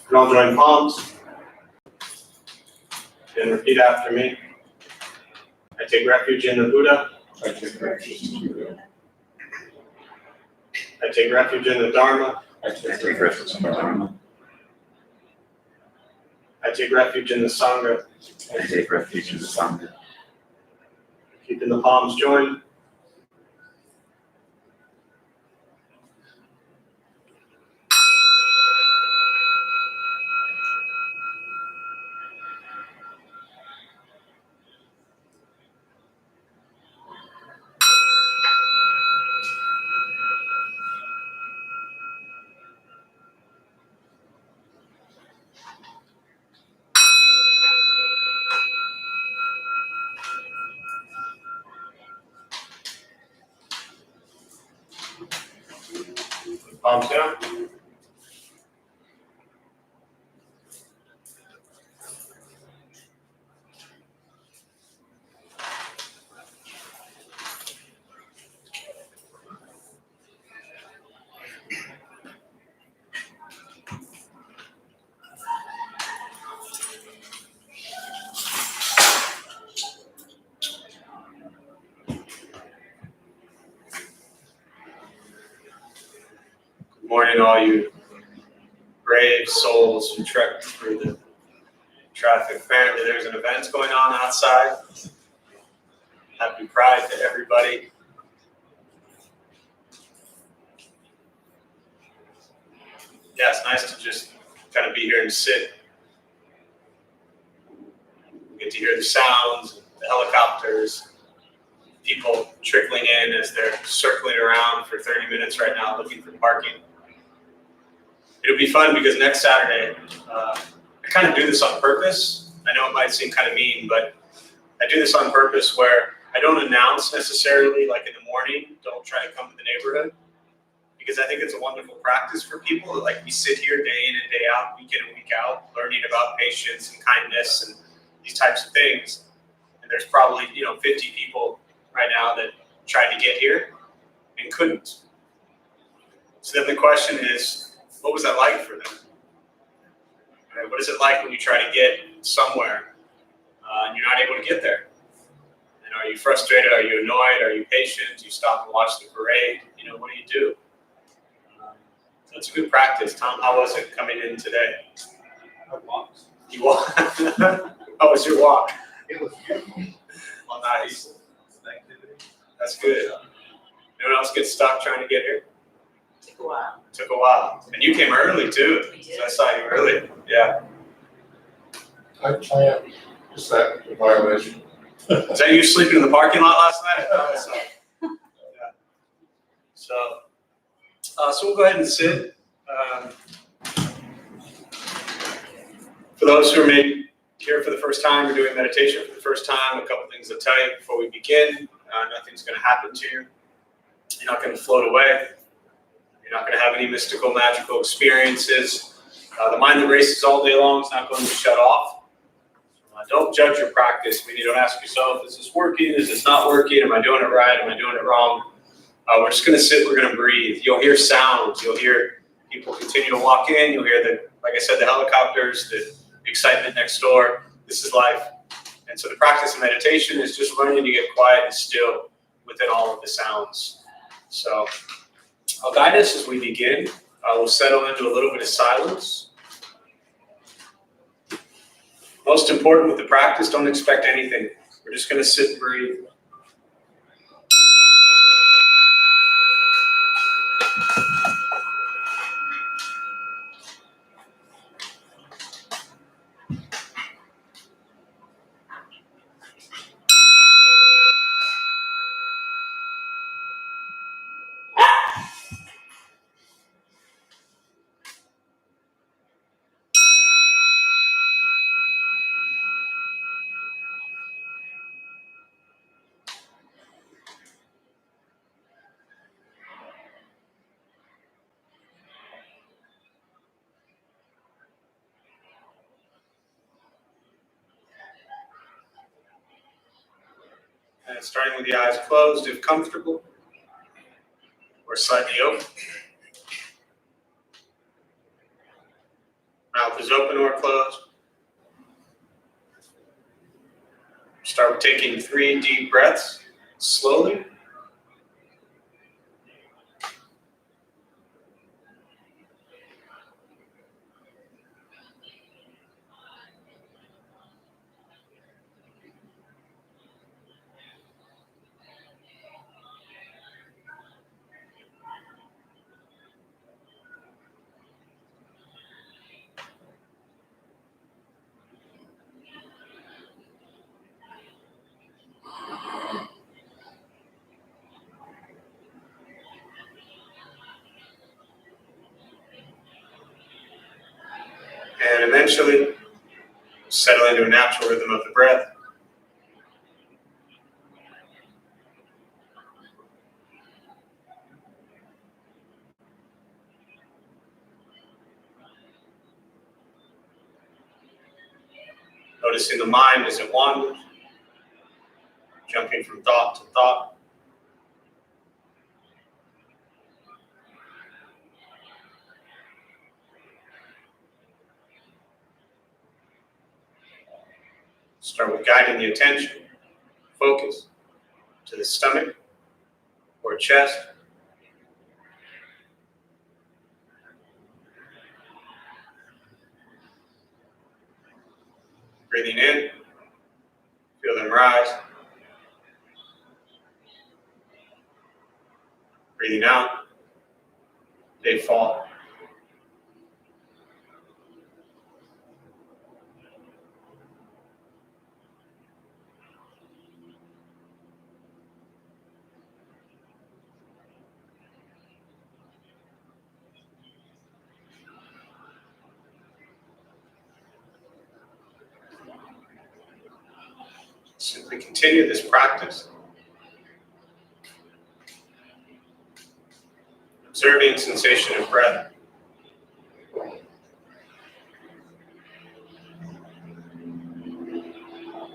can all join palms and repeat after me. I take refuge in the Buddha. I take refuge in the Buddha. I take refuge in the Dharma. I take refuge in the Dharma. I take refuge in the Sangha. I take refuge in the Sangha. Keeping the palms joined. Palms down. Good morning, all you brave souls who trekked through the traffic. Apparently there's an event going on outside. Happy Pride to everybody. Yeah, it's nice to just kind of be here and sit. Get to hear the sounds, the helicopters, people trickling in as they're circling around for 30 minutes right now looking for parking. It'll be fun because next Saturday, I kind of do this on purpose. I know it might seem kind of mean, but I do this on purpose where I don't announce necessarily, like in the morning, don't try to come to the neighborhood, because I think it's a wonderful practice for people. Like we sit here day in and day out, week in and week out, learning about patience and kindness and these types of things. And there's probably 50 people right now that tried to get here and couldn't. So then the question is, what was that like for them? Right? What is it like when you try to get somewhere and you're not able to get there? And are you frustrated? Are you annoyed? Are you patient? Do you stop and watch the parade? What do? So it's a good practice. Tom, how was it coming in today? I walked. You walked? How was your walk? It was beautiful. Well, nice. It's an activity. That's good. Anyone else get stuck trying to get here? Took a while. Took a while. And you came early too. So I saw you early. Yeah. I can't. Is that a violation? Is that you sleeping in the parking lot last night? I thought so. Yeah. So we'll go ahead and sit. For those who are maybe here for the first time or doing meditation for the first time, a couple things to tell you before we begin. Nothing's going to happen to you. You're not going to float away. You're not going to have any mystical, magical experiences. The mind that races all day long is not going to shut off. Don't judge your practice. You don't ask yourself, is this working? Is this not working? Am I doing it right? Am I doing it wrong? We're just going to sit. We're going to breathe. You'll hear sounds. You'll hear people continue to walk in. You'll hear like I said, the helicopters, the excitement next door. This is life. And so the practice of meditation is just learning to get quiet and still within all of the sounds. So I'll guide us as we begin. We'll settle into a little bit of silence. Most important with the practice, don't expect anything. We're just going to sit and breathe. And starting with the eyes closed, if comfortable, or slightly open. Mouth mouth is open or closed. Start with taking 3 deep breaths slowly. And eventually settle into a natural rhythm of the breath. Noticing the mind as it wanders, jumping from thought to thought. Start with guiding the attention, focus to the stomach or chest. Breathing in, feel them rise. Breathing out, they fall. Simply continue this practice, observing sensation of breath.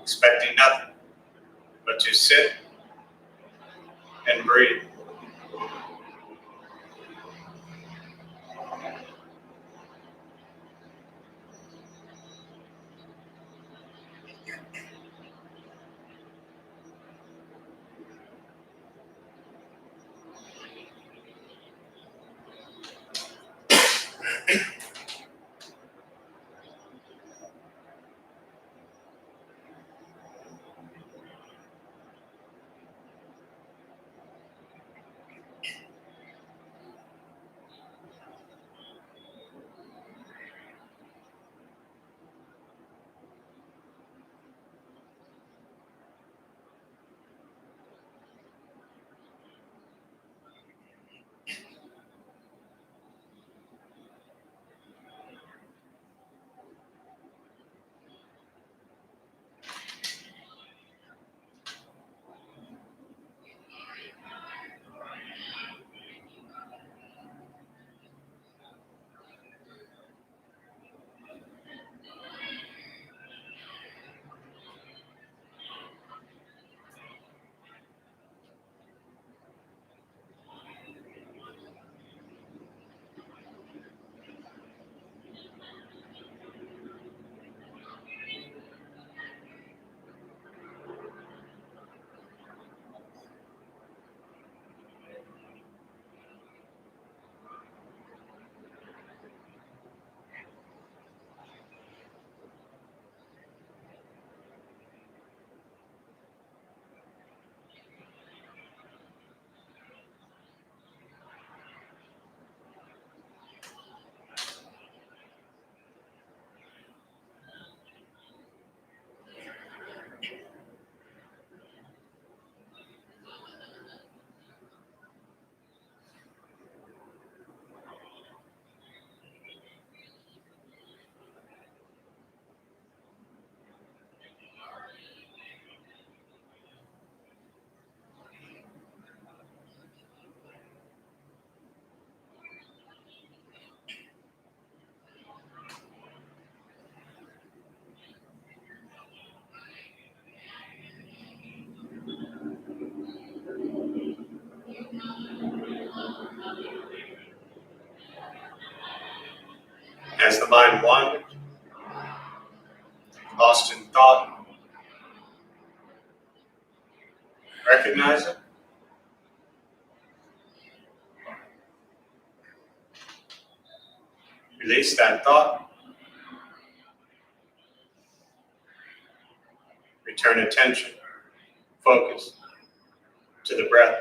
Expecting nothing but to sit and breathe. As the mind wanders, Lost in thought, recognize it. Release that thought. Return attention, focus to the breath.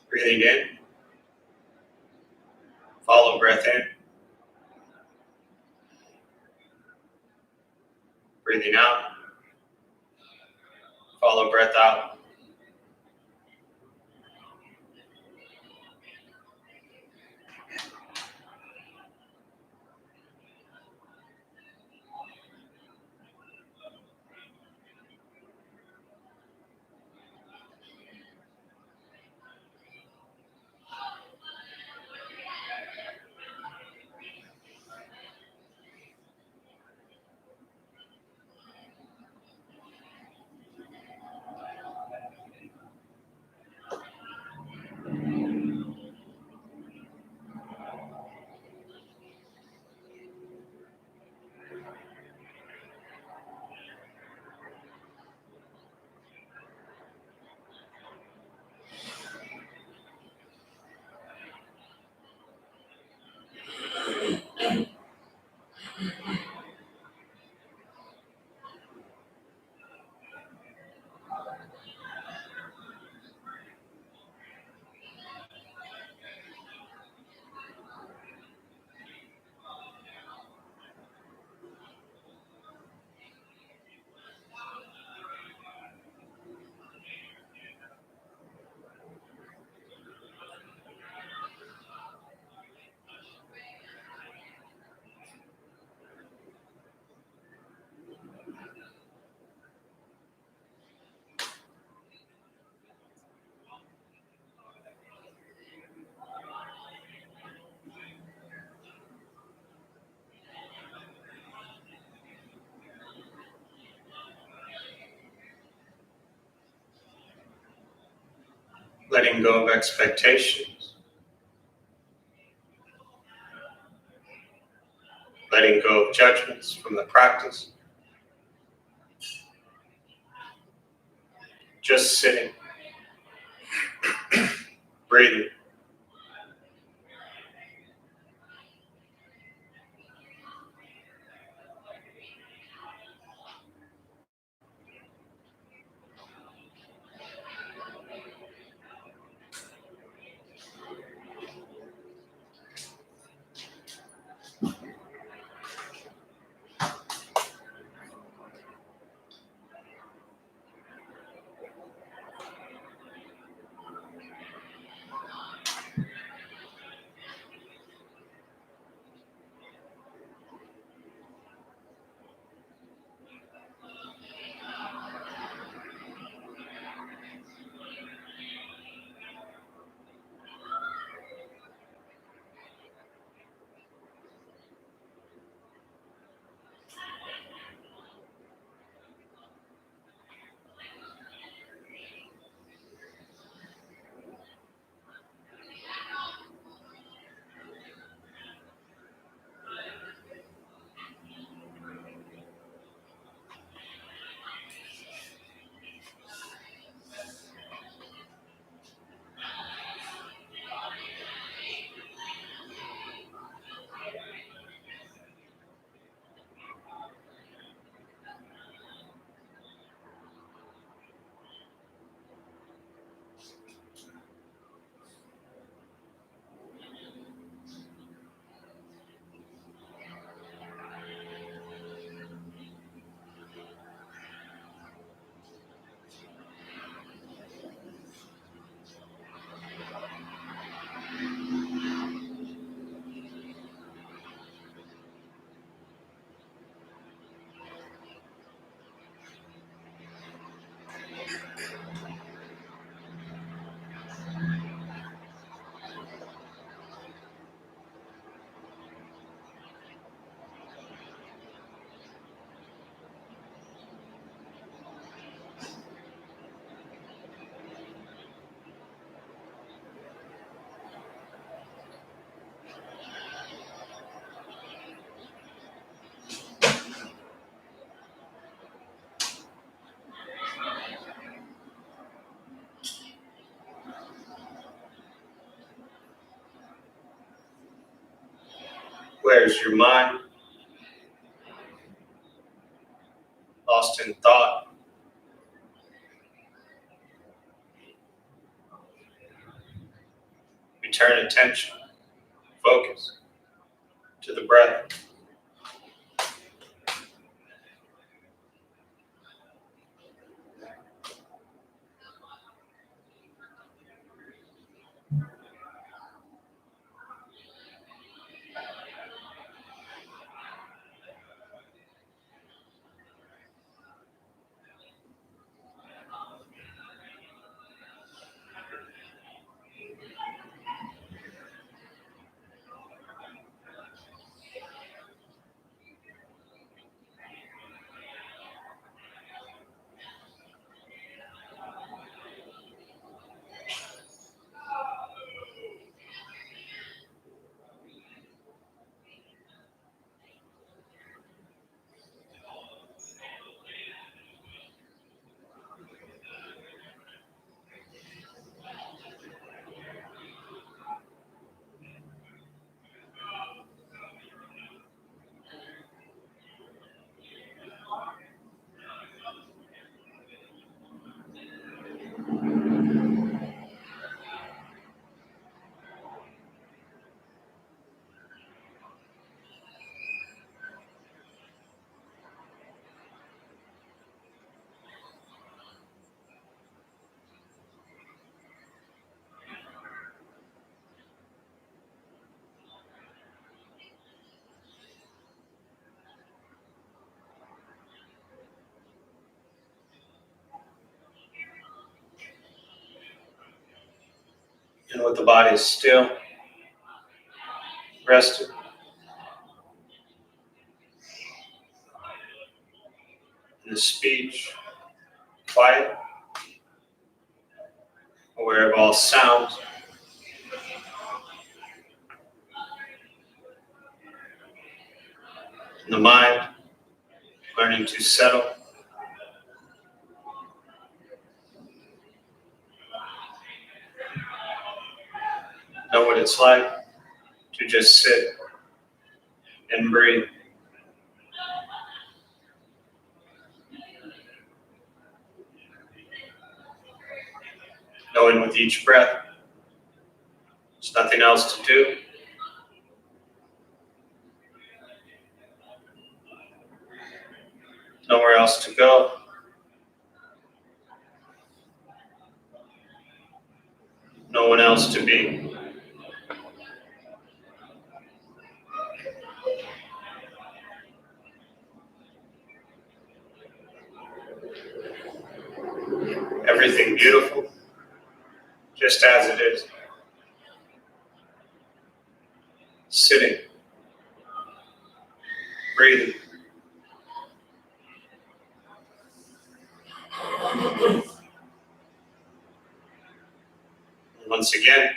Breathing in, follow breath in. Breathing out, follow breath out. letting go of expectations, letting go of judgments from the practice, just sitting, breathing. Where's your mind? Lost in thought? Return attention, focus to the breath. And with the body still, rested, and the speech quiet, aware of all sounds. And the mind learning to settle. Know what it's like to just sit and breathe. Knowing with each breath, there's nothing else to do. Nowhere else to go. No one else to be. Everything beautiful, just as it is. Sitting, breathing. And once again,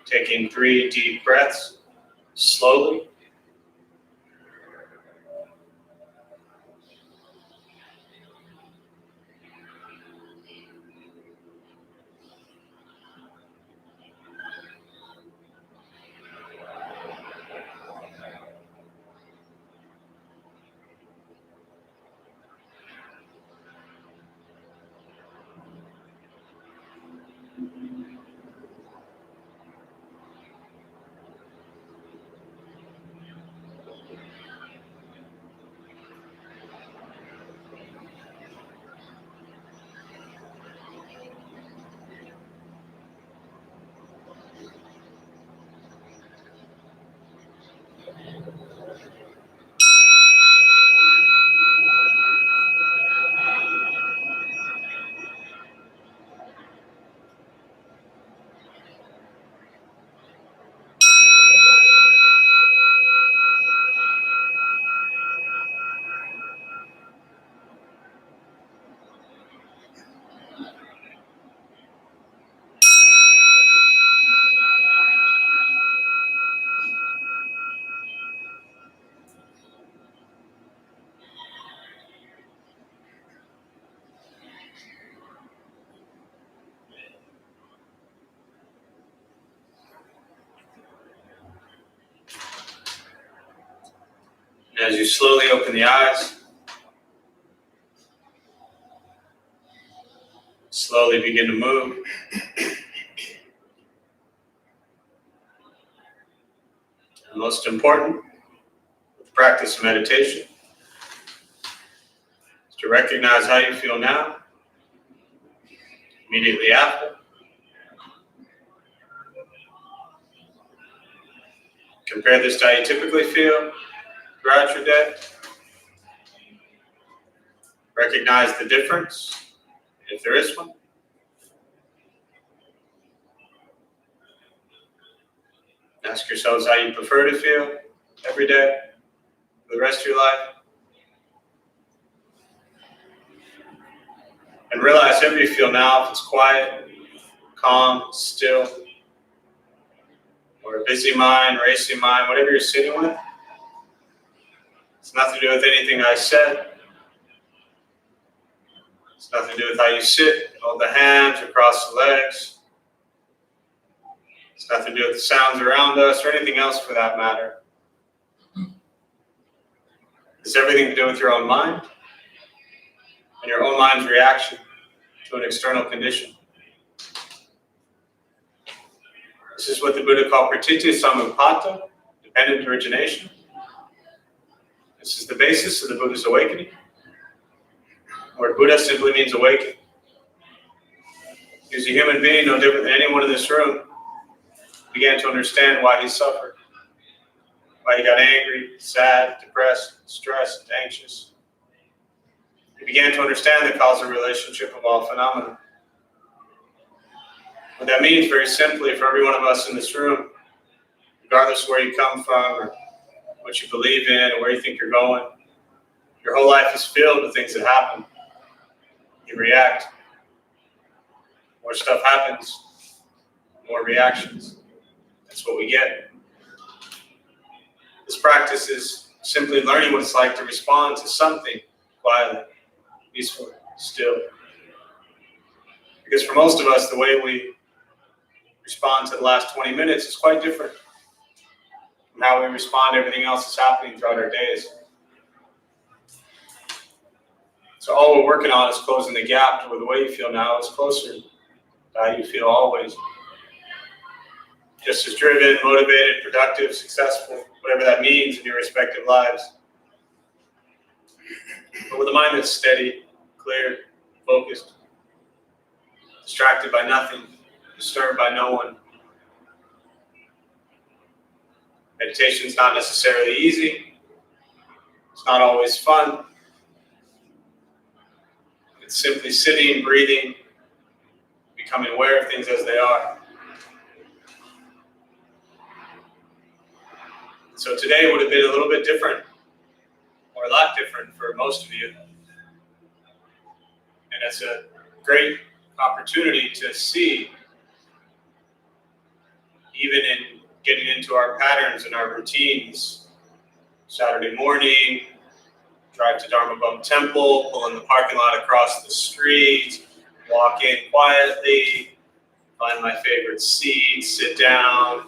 taking 3 deep breaths, slowly. And as you slowly open the eyes, slowly begin to move. And most important, with the practice of meditation, is to recognize how you feel now, immediately after. Compare this to how you typically feel throughout your day. Recognize the difference, if there is one. Ask yourselves how you prefer to feel every day for the rest of your life. And realize however you feel now, if it's quiet, calm, still, or a busy mind, racing mind, whatever you're sitting with, it's nothing to do with anything I said. It's nothing to do with how you sit, hold the hands, or cross the legs. It's nothing to do with the sounds around us or anything else for that matter. It's everything to do with your own mind and your own mind's reaction to an external condition. This is what the Buddha called pratitya samutpata, dependent origination. This is the basis of the Buddha's awakening. The word Buddha simply means awakening. He was a human being, no different than anyone in this room. He began to understand why he suffered, why he got angry, sad, depressed, stressed, anxious. He began to understand the causal relationship of all phenomena. What that means, very simply, for every one of us in this room, regardless of where you come from or what you believe in or where you think you're going, your whole life is filled with things that happen. You react. more stuff happens, more reactions. That's what we get. This practice is simply learning what it's like to respond to something quietly, peacefully, still. Because for most of us, the way we respond to the last 20 minutes is quite different from how we respond to everything else that's happening throughout our days. So all we're working on is closing the gap to where the way you feel now is closer to how you feel always. Just as driven, motivated, productive, successful, whatever that means in your respective lives. But with a mind that's steady, clear, focused, distracted by nothing, disturbed by no one. Meditation is not necessarily easy. It's not always fun. It's simply sitting, breathing, becoming aware of things as they are. So today would have been a little bit different, or a lot different for most of you. And it's a great opportunity to see, even in getting into our patterns and our routines. Saturday morning, drive to Dharma Bum Temple, pull in the parking lot across the street, walk in quietly, find my favorite seat, sit down,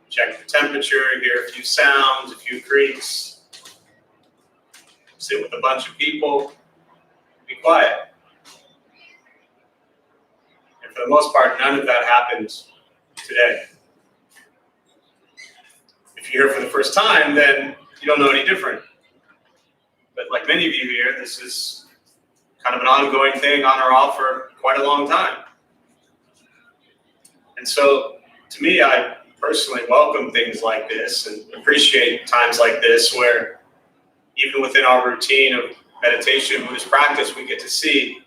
check the temperature, hear a few sounds, a few creaks, sit with a bunch of people, be quiet. And for the most part, none of that happens today. If you're here for the first time, then you don't know any different. But like many of you here, this is kind of an ongoing thing on or off for quite a long time. And so, to me, I personally welcome things like this and appreciate times like this where even within our routine of meditation, Buddhist practice, we get to see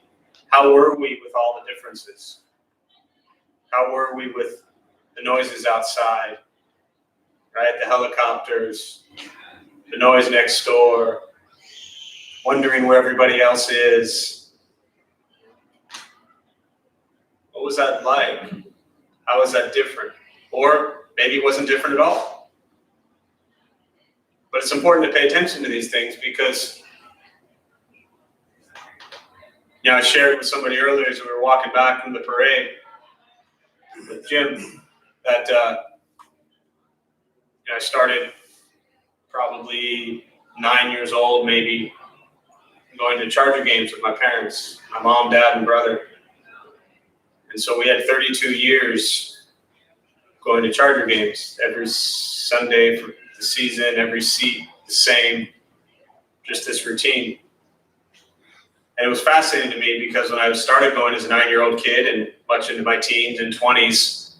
how were we with all the differences? How were we with the noises outside, right? The helicopters, the noise next door, wondering where everybody else is. What was that like? How was that different? Or maybe it wasn't different at all. But it's important to pay attention to these things because, I shared with somebody earlier as we were walking back from the parade with Jim that I started probably 9 years old, maybe, going to Charger games with my parents, my mom, dad, and brother. And so we had 32 years going to Charger games every Sunday for the season, every seat the same, just this routine. And it was fascinating to me because when I started going as a 9-year-old kid and much into my teens and 20s,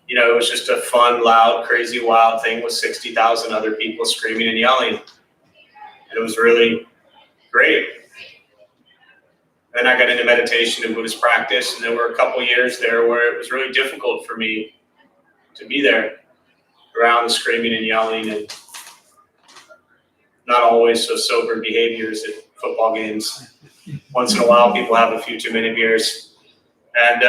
it was just a fun, loud, crazy, wild thing with 60,000 other people screaming and yelling. And it was really great. Then I got into meditation and Buddhist practice, and there were a couple years there where it was really difficult for me to be there around the screaming and yelling and not always so sober behaviors at football games. Once in a while, people have a few too many beers. And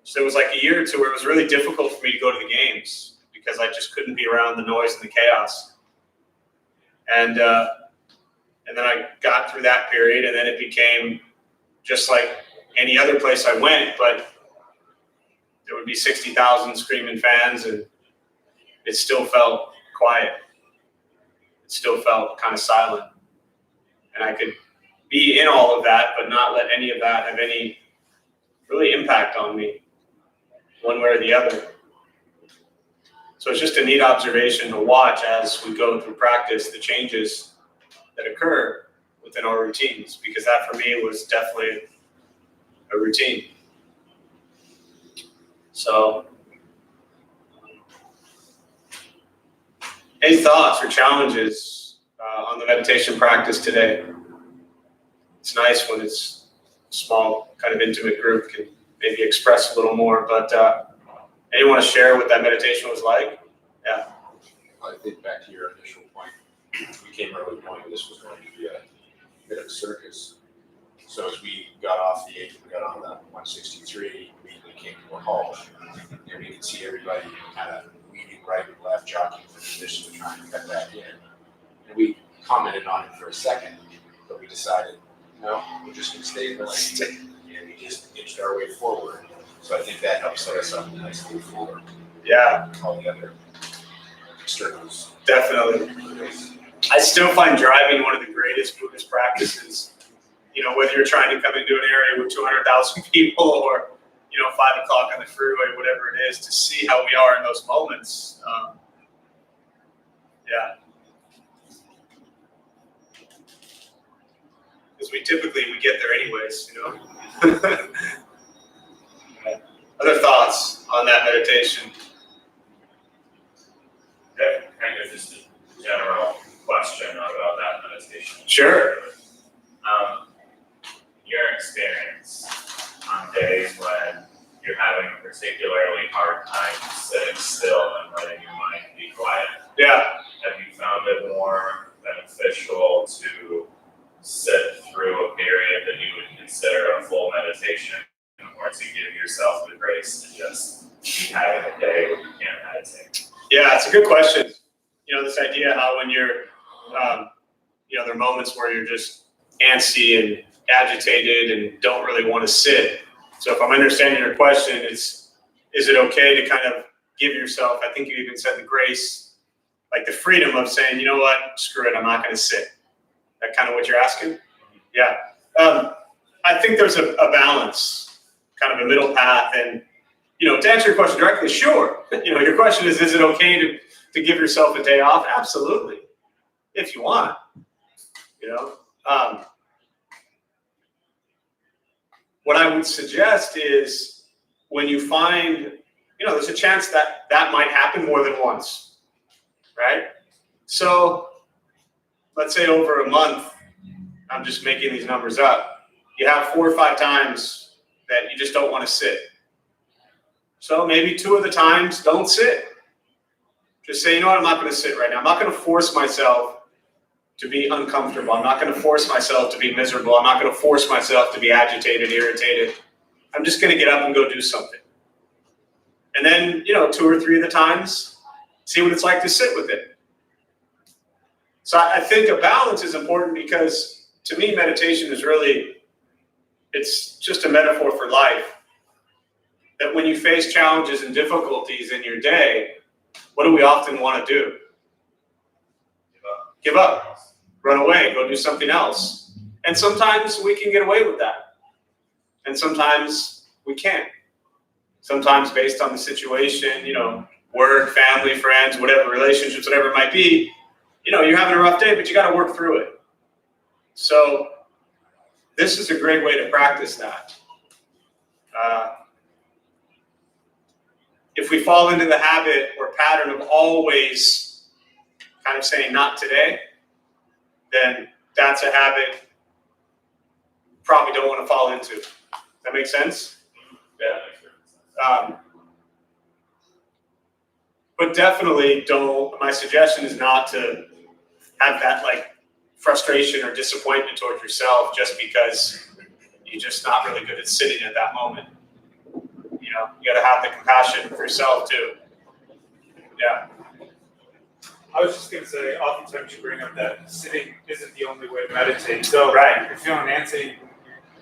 so it was like a year or two where it was really difficult for me to go to the games because I just couldn't be around the noise and the chaos. And then I got through that period, and then it became just like any other place I went, but there would be 60,000 screaming fans, and it still felt quiet. It still felt kind of silent. And I could be in all of that, but not let any of that have any really impact on me, one way or the other. So it's just a neat observation to watch as we go through practice, the changes that occur within our routines, because that for me was definitely a routine. So, any thoughts or challenges on the meditation practice today? It's nice when it's a small, kind of intimate group, can maybe express a little more, but anyone want to share what that meditation was like? Yeah. I think back to your initial point, we came early knowing this was going to be a bit of a circus. So as we got off the 8, we got on the 163, we came to a halt. And we could see everybody kind of weaving right and left, jockeying for position, trying to cut back in. And we commented on it for a second, but we decided, no, we're just going to stay in the lane. And we just inched our way forward. So I think that helps set us up nicely for all the other externals. Definitely. I still find driving one of the greatest Buddhist practices. You know, whether you're trying to come into an area with 200,000 people or, 5 o'clock on the freeway, whatever it is, to see how we are in those moments. Because we get there anyways, Other thoughts on that meditation? Okay, kind of just a general question about that meditation. Sure. Your experience on days when you're having a particularly hard time sitting still and letting your mind be quiet. Yeah. Have you found it more beneficial to sit through a period that you would consider a full meditation, or to give yourself the grace to just be having a day where you can't meditate? Yeah, it's a good question. This idea how when you're, there are moments where you're just antsy and agitated and don't really want to sit. So if I'm understanding your question, is it okay to kind of give yourself, I think you even said the grace, like the freedom of saying, you know what, screw it, I'm not going to sit. That kind of what you're asking? Yeah. I think there's a balance, kind of a middle path. And, to answer your question directly, sure. Your question is it okay to give yourself a day off? Absolutely. If you want, what I would suggest is when you find, there's a chance that might happen more than once, right? So let's say over a month, I'm just making these numbers up, you have 4 or 5 times that you just don't want to sit. So maybe 2 of the times, don't sit. Just say, I'm not going to sit right now. I'm not going to force myself to be uncomfortable. I'm not going to force myself to be miserable. I'm not going to force myself to be agitated, irritated. I'm just going to get up and go do something. And then, 2 or 3 of the times, see what it's like to sit with it. So I think a balance is important because to me, meditation is really, it's just a metaphor for life. That when you face challenges and difficulties in your day, what do we often want to do? Give up. Run away, go do something else. And sometimes we can get away with that. And sometimes we can't. Sometimes based on the situation, work, family, friends, whatever, relationships, whatever it might be, you're having a rough day, but you got to work through it. So this is a great way to practice that. If we fall into the habit or pattern of always kind of saying not today, then that's a habit you probably don't want to fall into. Does that make sense? Yeah. But definitely my suggestion is not to have that frustration or disappointment towards yourself just because you're just not really good at sitting at that moment. You got to have the compassion for yourself too. Yeah. I was just going to say, oftentimes you bring up that sitting isn't the only way to meditate. So right. If you're feeling antsy,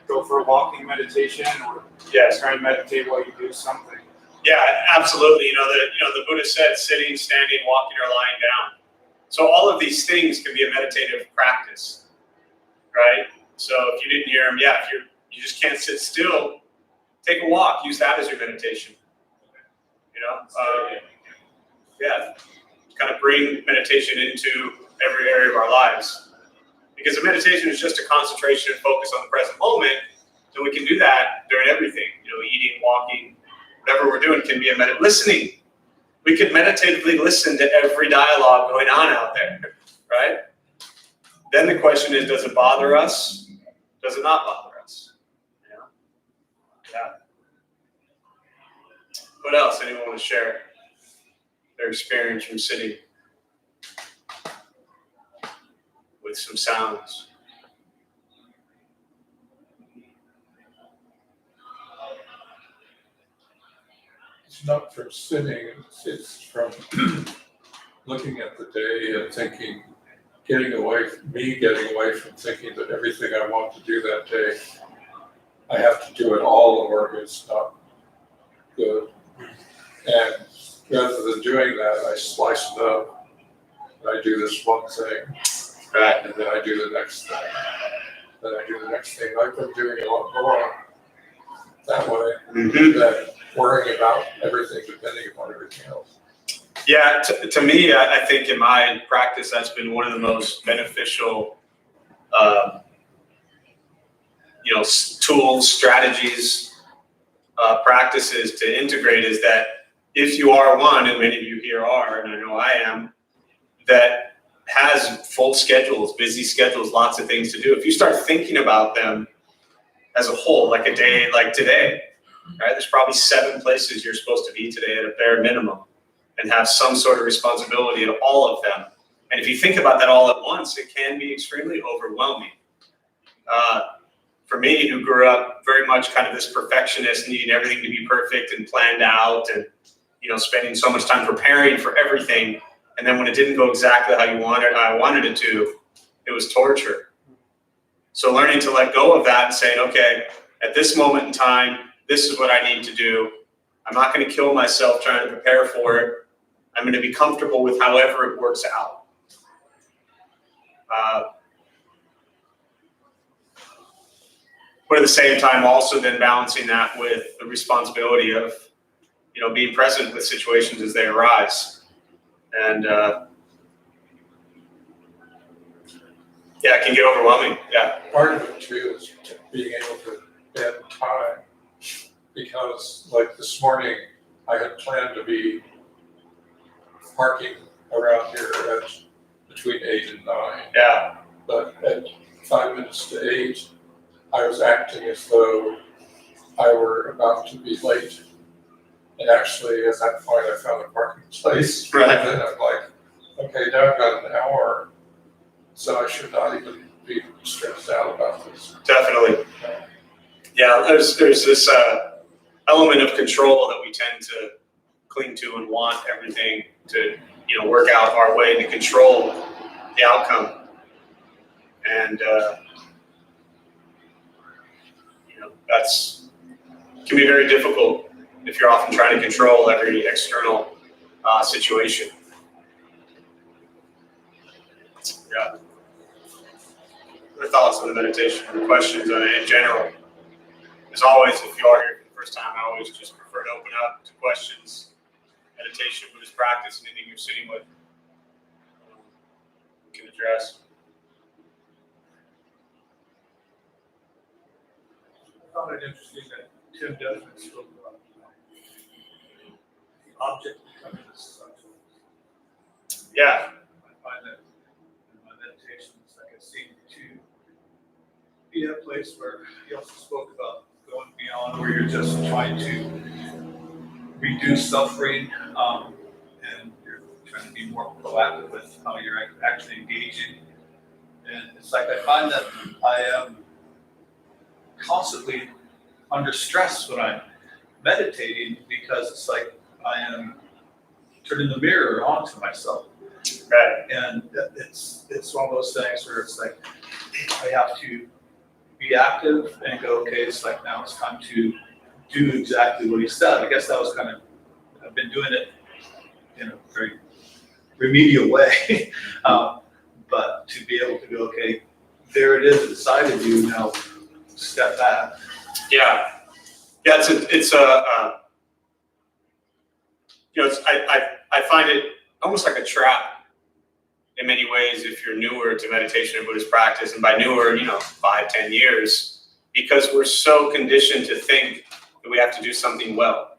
go for a walking meditation or try and meditate while you do something. Yeah, absolutely. The Buddha said sitting, standing, walking, or lying down. So all of these things can be a meditative practice, right? So if you didn't hear him, if you just can't sit still, take a walk. Use that as your meditation. Kind of bring meditation into every area of our lives. Because the meditation is just a concentration and focus on the present moment. So we can do that during everything. Eating, walking, whatever we're doing can be a listening. We could meditatively listen to every dialogue going on out there, right? Then the question is, does it bother us? Does it not bother us? Yeah. What else? Anyone want to share their experience from sitting with some sounds? it's not from sitting, it's from looking at the day and thinking, getting away from thinking that everything I want to do that day, I have to do it all or it's not good. And rather than doing that, I slice it up. I do this one thing, Right. and then I do the next thing. Then I do the next thing. I've been doing a lot more that way than worrying about everything depending upon everything else. Yeah, to me, I think in my practice, that's been one of the most beneficial, tools, strategies, practices to integrate is that if you are one, and many of you here are, and I know I am, that has full schedules, busy schedules, lots of things to do. If you start thinking about them as a whole, like a day like today, right? There's probably 7 places you're supposed to be today at a bare minimum and have some sort of responsibility at all of them. And if you think about that all at once, it can be extremely overwhelming. For me, who grew up very much kind of this perfectionist, needing everything to be perfect and planned out and, spending so much time preparing for everything. And then when it didn't go exactly how I wanted it to, it was torture. So learning to let go of that and saying, okay, at this moment in time, this is what I need to do. I'm not going to kill myself trying to prepare for it. I'm going to be comfortable with however it works out. But at the same time, also then balancing that with the responsibility of, being present with situations as they arise. And it can get overwhelming. Yeah. Part of it too is being able to bend time, because like this morning, I had planned to be parking around here at between 8 and 9. Yeah. But at 5 minutes to 8, I was acting as though I were about to be late. And actually, at that point, I found a parking place. Right. And then I'm like, okay, now I've got an hour, so I should not even be stressed out about this. Definitely. Yeah, there's this element of control that we tend to cling to and want everything to, work out our way to control the outcome. And, that's can be very difficult if you're often trying to control every external situation. Yeah. Other thoughts on the meditation or questions on it in general? As always, if you are here for the first time, I always just prefer to open up to questions, meditation, Buddhist practice, anything you're sitting with, we can address. I found it interesting that Tim Desmond spoke about the object becoming the subject. Yeah. I find that in my meditations, I can seem to be at a place where he also spoke about going beyond where you're just trying to reduce suffering, and you're trying to be more proactive with how you're actually engaging. And it's like I find that I am constantly under stress when I'm meditating, because it's like I am turning the mirror onto myself. Right. And it's one of those things where it's like I have to be active and go, okay, it's like now it's time to do exactly what he said. I guess that was kind of, I've been doing it in a very remedial way. But to be able to go, okay, there it is inside of you, now step back. Yeah. Yeah, I find it almost like a trap in many ways if you're newer to meditation and Buddhist practice, and by newer, 5-10 years, because we're so conditioned to think that we have to do something well.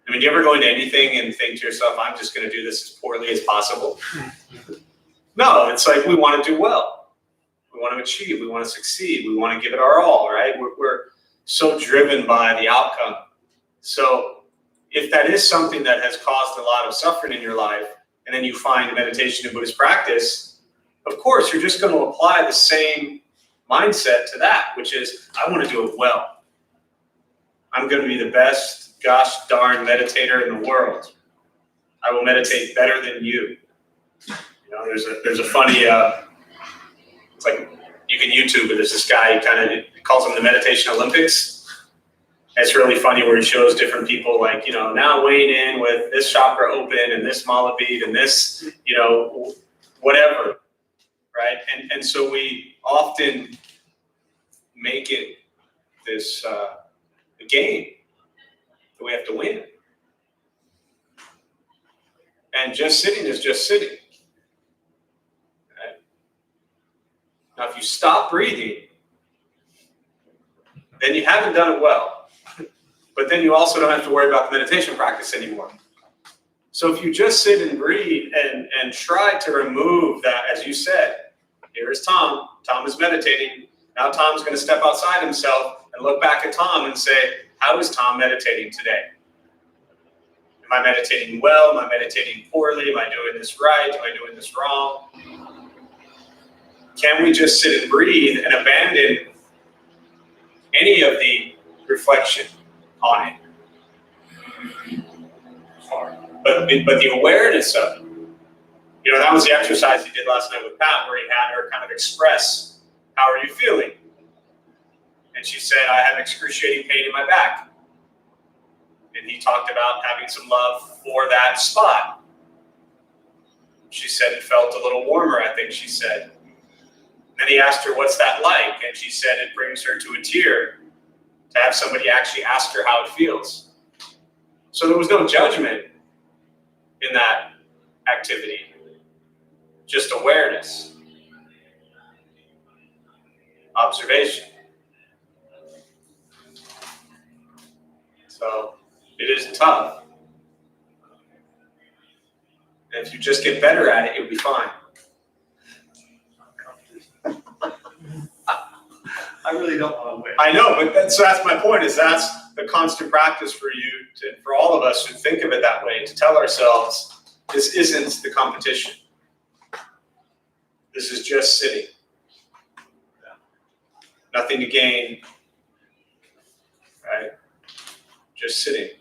I mean, do you ever go into anything and think to yourself, I'm just going to do this as poorly as possible? No, it's like we want to do well. We want to achieve. We want to succeed. We want to give it our all, right? We're so driven by the outcome. So if that is something that has caused a lot of suffering in your life, and then you find meditation and Buddhist practice, of course, you're just going to apply the same mindset to that, which is, I want to do it well. I'm going to be the best gosh darn meditator in the world. I will meditate better than you. You know, there's a funny, it's like, you can YouTube it. There's this guy, he kind of calls them the Meditation Olympics. And it's really funny where he shows different people like, you know, now weighing in with this chakra open and this mala bead and this, you know, whatever, right? And so we often make it this a game that we have to win. And just sitting is just sitting. Right? Now, if you stop breathing, then you haven't done it well. But then you also don't have to worry about the meditation practice anymore. So if you just sit and breathe and try to remove that, as you said, here is Tom. Tom is meditating. Now Tom's going to step outside himself and look back at Tom and say, how is Tom meditating today? Am I meditating well? Am I meditating poorly? Am I doing this right? Am I doing this wrong? Can we just sit and breathe and abandon any of the reflection on it? Hard. But the awareness of it. You know, that was the exercise he did last night with Pat, where he had her kind of express, how are you feeling? And she said, I have excruciating pain in my back. And he talked about having some love for that spot. She said it felt a little warmer, I think she said. Then he asked her, what's that like? And she said it brings her to a tear to have somebody actually ask her how it feels. So there was no judgment in that activity, just awareness, observation. So it is tough. And if you just get better at it, you'll be fine. I really don't want to win. I know, but that's my point, is that's the constant practice for you, for all of us who think of it that way, to tell ourselves, this isn't the competition. This is just sitting. Nothing to gain, right? Just sitting.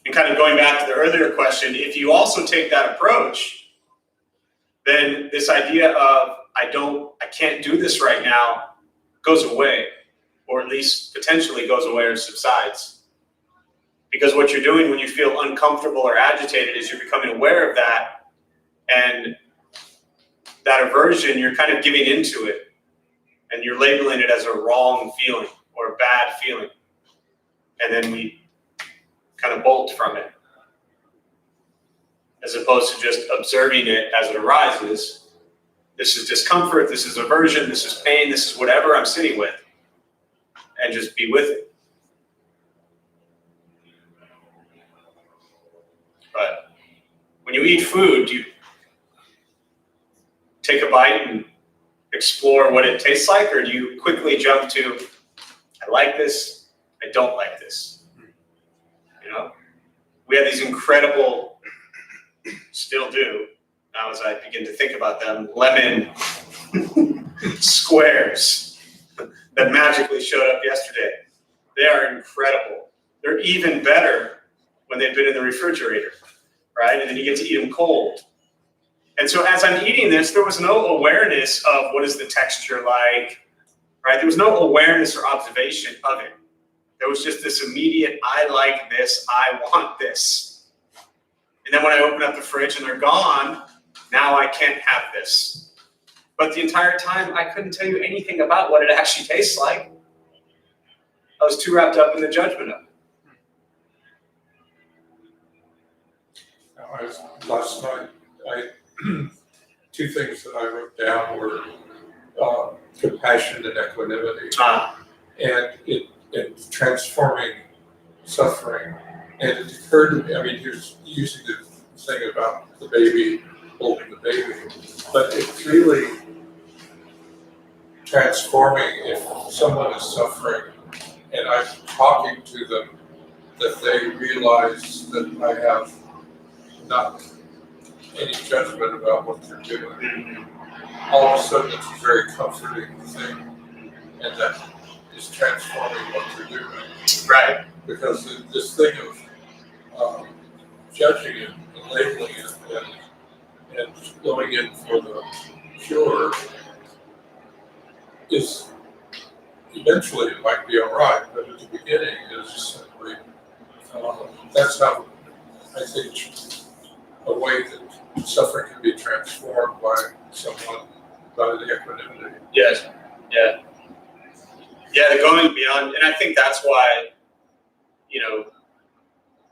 And kind of going back to the earlier question, if you also take that approach, then this idea of I can't do this right now goes away, or at least potentially goes away or subsides. Because what you're doing when you feel uncomfortable or agitated is you're becoming aware of that, and that aversion, you're kind of giving into it, and you're labeling it as a wrong feeling or a bad feeling. And then we kind of bolt from it, as opposed to just observing it as it arises. This is discomfort, this is aversion, this is pain, this is whatever I'm sitting with, and just be with it. But when you eat food, you take a bite and explore what it tastes like, or do you quickly jump to, I like this, I don't like this? You know, we have these incredible, still do, now as I begin to think about them, lemon squares that magically showed up yesterday. They are incredible. They're even better when they've been in the refrigerator, right? And then you get to eat them cold. And so as I'm eating this, there was no awareness of what is the texture like, right? There was no awareness or observation of it. There was just this immediate, I like this, I want this. And then when I open up the fridge and they're gone, now I can't have this. But the entire time, I couldn't tell you anything about what it actually tastes like. I was too wrapped up in the judgment of it. Last night, two things that I wrote down were compassion and equanimity, and it transforming suffering. And it occurred to me, I mean, he was using the thing about the baby holding the baby, but it's really transforming if someone is suffering and I'm talking to them, that they realize that I have not any judgment about what they're doing. All of a sudden, it's a very comforting thing, and that is transforming what they're doing. Right. Because this thing of judging it and labeling it and going in for the cure is eventually it might be all right, but at the beginning it's simply that's how I think a way that suffering can be transformed by someone by the equanimity. Yes. Yeah. Yeah, they're going beyond, and I think that's why,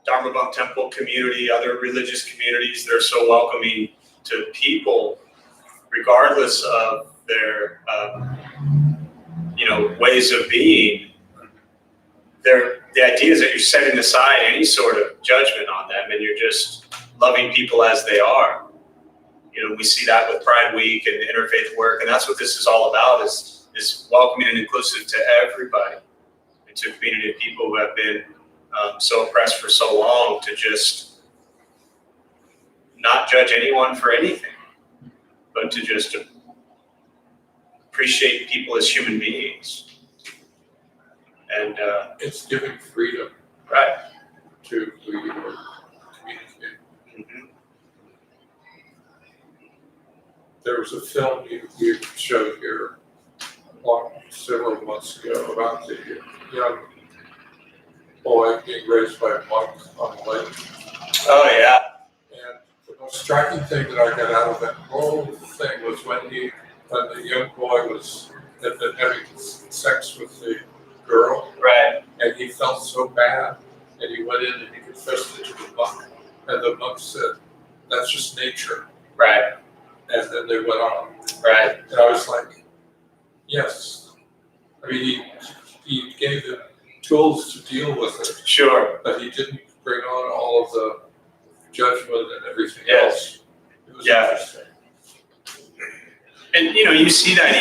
Dharma Bum Temple community, other religious communities, they're so welcoming to people, regardless of their, ways of being. The idea is that you're setting aside any sort of judgment on them, and you're just loving people as they are. We see that with Pride Week and interfaith work, and that's what this is all about: is welcoming and inclusive to everybody, and to a community of people who have been so oppressed for so long, to just not judge anyone for anything, but to just appreciate people as human beings. And It's giving freedom right. to who you are communicating. Mm-hmm. There was a film you showed here several months ago about the young boy being raised by a monk on the lake. Oh yeah. And the most striking thing that I got out of that whole thing was when the young boy had been having sex with the girl, Right. and he felt so bad, and he went in and he confessed it to the monk, and the monk said, "That's just nature." Right. And then they went on. Right. And I was like, yes. I mean, he gave them tools to deal with it, Sure. but he didn't bring on all of the judgment and everything Yes. else. It was Yeah. interesting. And you see that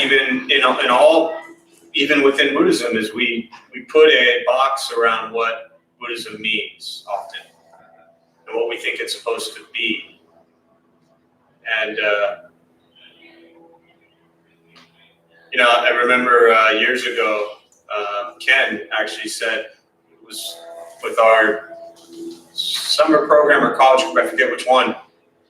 even within Buddhism, is we put a box around what Buddhism means often, and what we think it's supposed to be. And I remember years ago, Ken actually said, it was with our summer program or college group, I forget which one,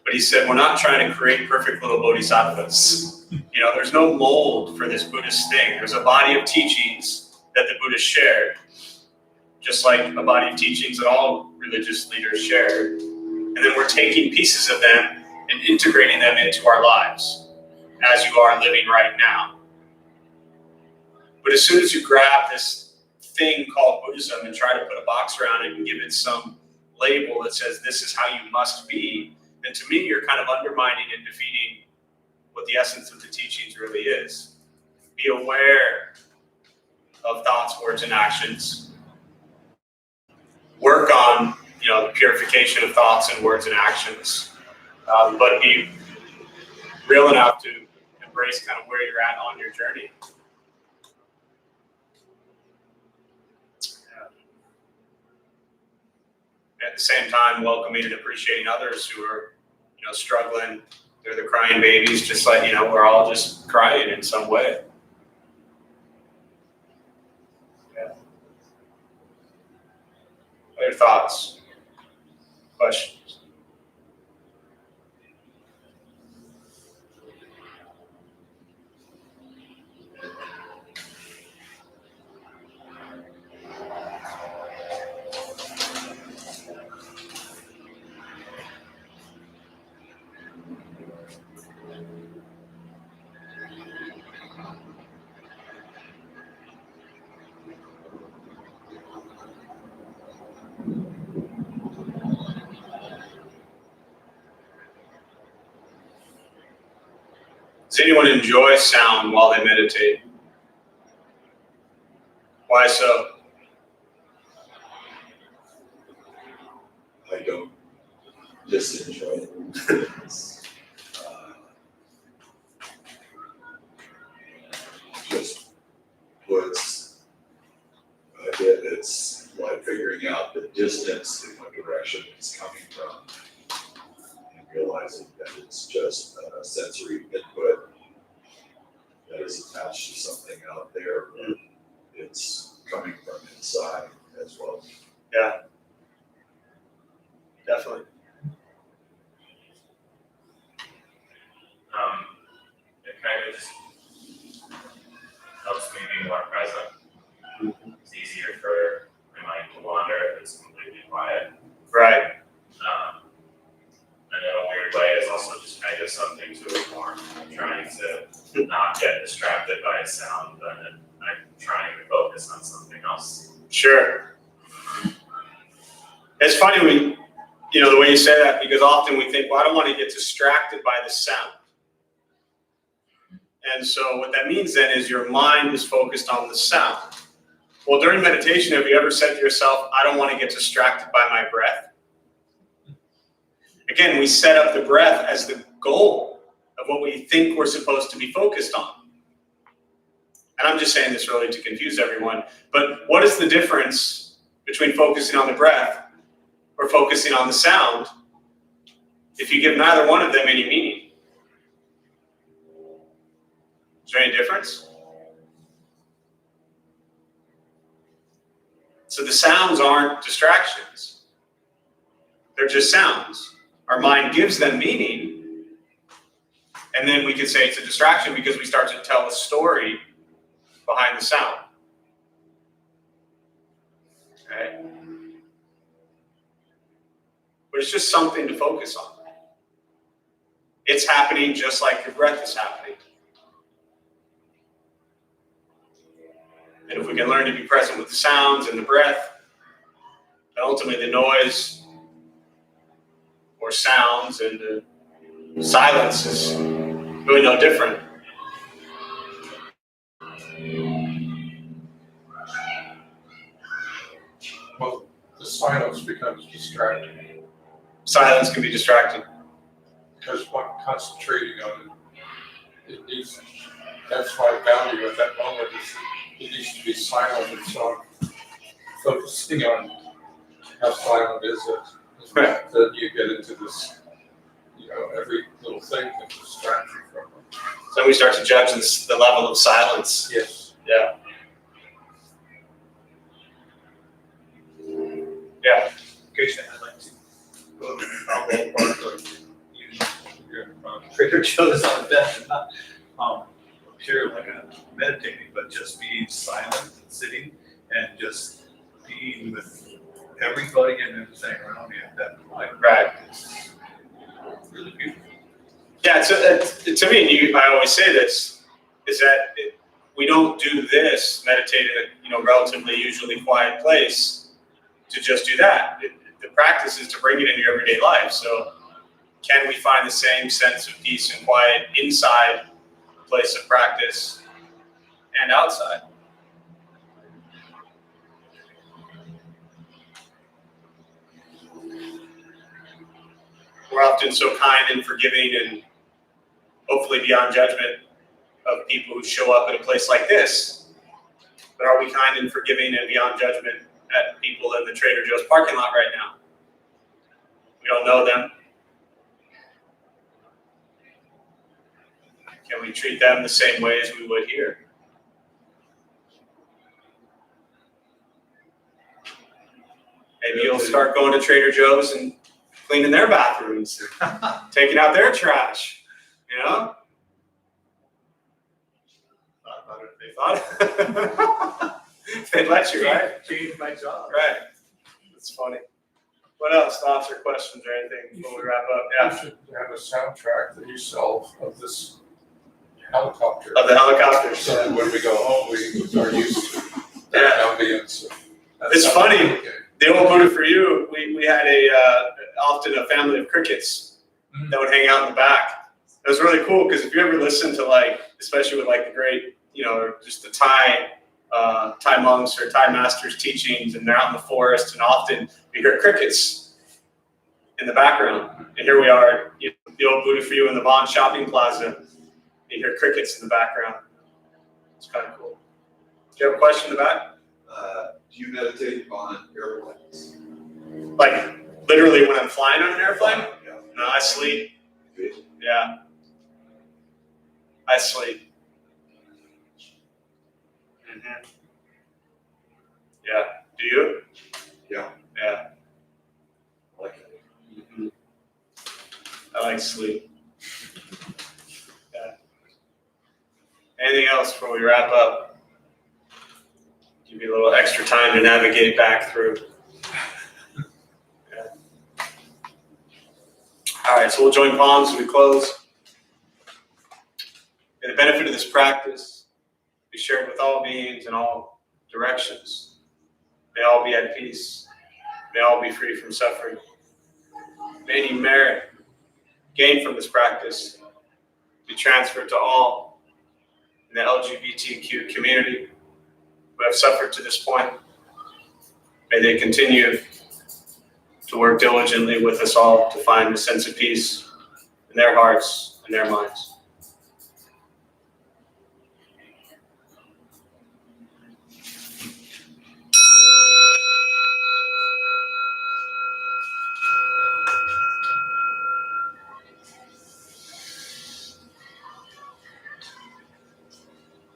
but he said, we're not trying to create perfect little bodhisattvas. There's no mold for this Buddhist thing. There's a body of teachings that the Buddhists shared, just like a body of teachings that all religious leaders shared. And then we're taking pieces of them and integrating them into our lives, as you are living right now. But as soon as you grab this thing called Buddhism and try to put a box around it and give it some label that says this is how you must be, then to me you're kind of undermining and defeating what the essence of the teachings really is. Be aware of thoughts, words, and actions. Work on, the purification of thoughts and words and actions, but be real enough to embrace kind of where you're at on your journey. At the same time, welcoming and appreciating others who are, struggling. They're the crying babies, just like, we're all just crying in some way. Yeah. Other thoughts? Questions? Does anyone enjoy sound while they meditate? Why so? I don't just enjoy it. Just puts it's like figuring out the distance in what direction it's coming from, and realizing that it's just a sensory input that is attached to something out there, but it's outside as well. Yeah, definitely. It kind of just helps me be more present. It's easier for my mind to wander if it's completely quiet. Right. And in a weird way, it's also just kind of something to ignore. I'm trying to not get distracted by a sound, but I'm trying to focus on something else. Sure. It's funny the way you say that, because often we think, well, I don't want to get distracted by the sound. And so what that means then is your mind is focused on the sound. Well, during meditation, have you ever said to yourself, I don't want to get distracted by my breath? Again, we set up the breath as the goal of what we think we're supposed to be focused on. And I'm just saying this really to confuse everyone, but what is the difference between focusing on the breath or focusing on the sound if you give neither one of them any meaning? Is there any difference? So the sounds aren't distractions. They're just sounds. Our mind gives them meaning, and then we could say it's a distraction because we start to tell a story behind the sound. Okay? But it's just something to focus on. It's happening just like your breath is happening. And if we can learn to be present with the sounds and the breath, and ultimately the noise or sounds and the silence is really no different. Well, the silence becomes distracting Silence can be distracting. because one concentrating on it needs. That's my value at that moment is it needs to be silent, and so I'm focusing on how silent is it. Right. Then you get into this, every little thing can distract you from it. So we start to judge the level of silence. Yes. Yeah. Yeah. Occasionally, I'd like to go to a park or even Trader Joe's on the bench, not pure like a meditating, but just being silent and sitting and just being with everybody and everything around me at that point. Right. It's really beautiful. Yeah, to me, and I always say this, is that we don't do this, meditate in a relatively usually quiet place, to just do that. The practice is to bring it into your everyday life. So can we find the same sense of peace and quiet inside a place of practice and outside? We're often so kind and forgiving and hopefully beyond judgment of people who show up at a place like this. But are we kind and forgiving and beyond judgment at people in the Trader Joe's parking lot right now? We don't know them. Can we treat them the same way as we would here? Maybe you'll start going to Trader Joe's and cleaning their bathrooms, taking out their trash, Thought about it if they thought. If they'd let you, right? Change my job. Right. That's funny. What else? Thoughts or questions or anything before we wrap up? You Yeah. should have a soundtrack that you sell of this helicopter. Of the helicopters. So that when we go home, we are used to that Yeah. ambience. It's funny. The old Buddha for you, we had often a family of crickets that would hang out in the back. It was really cool because if you ever listen to especially with the great, just the Thai monks or Thai masters' teachings, and they're out in the forest, and often you hear crickets in the background. And here we are, the old Buddha for you in the Bond shopping plaza. You hear crickets in the background. It's kind of cool. Do you have a question in the back? Do you meditate on airplanes? Literally when I'm flying on an airplane? Yeah. No, I sleep. Yeah. I sleep. Mm-hmm. Yeah. Do you? Yeah. Yeah. I like it. I like sleep. Yeah. Anything else before we wrap up? Give you a little extra time to navigate back through. Yeah. All right, so we'll join palms as we close. And the benefit of this practice is shared with all beings in all directions. May all be at peace. May all be free from suffering. May any merit gained from this practice be transferred to all in the LGBTQ community who have suffered to this point. May they continue to work diligently with us all to find a sense of peace in their hearts and their minds.